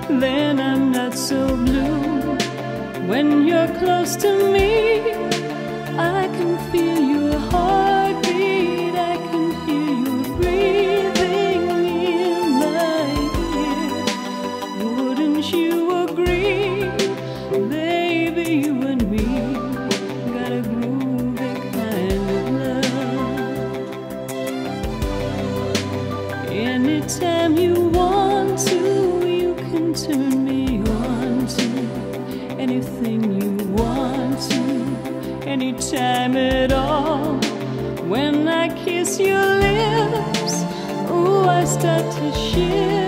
then I'm not so blue. When you're close to me, I can feel your heartbeat, I can hear you breathing in my ear. Wouldn't you agree, baby, you and me got a groovy kind of love. Anytime you want to, you can turn me on to anything you want to, anytime at all. When I kiss your lips, ooh, I start to shiver.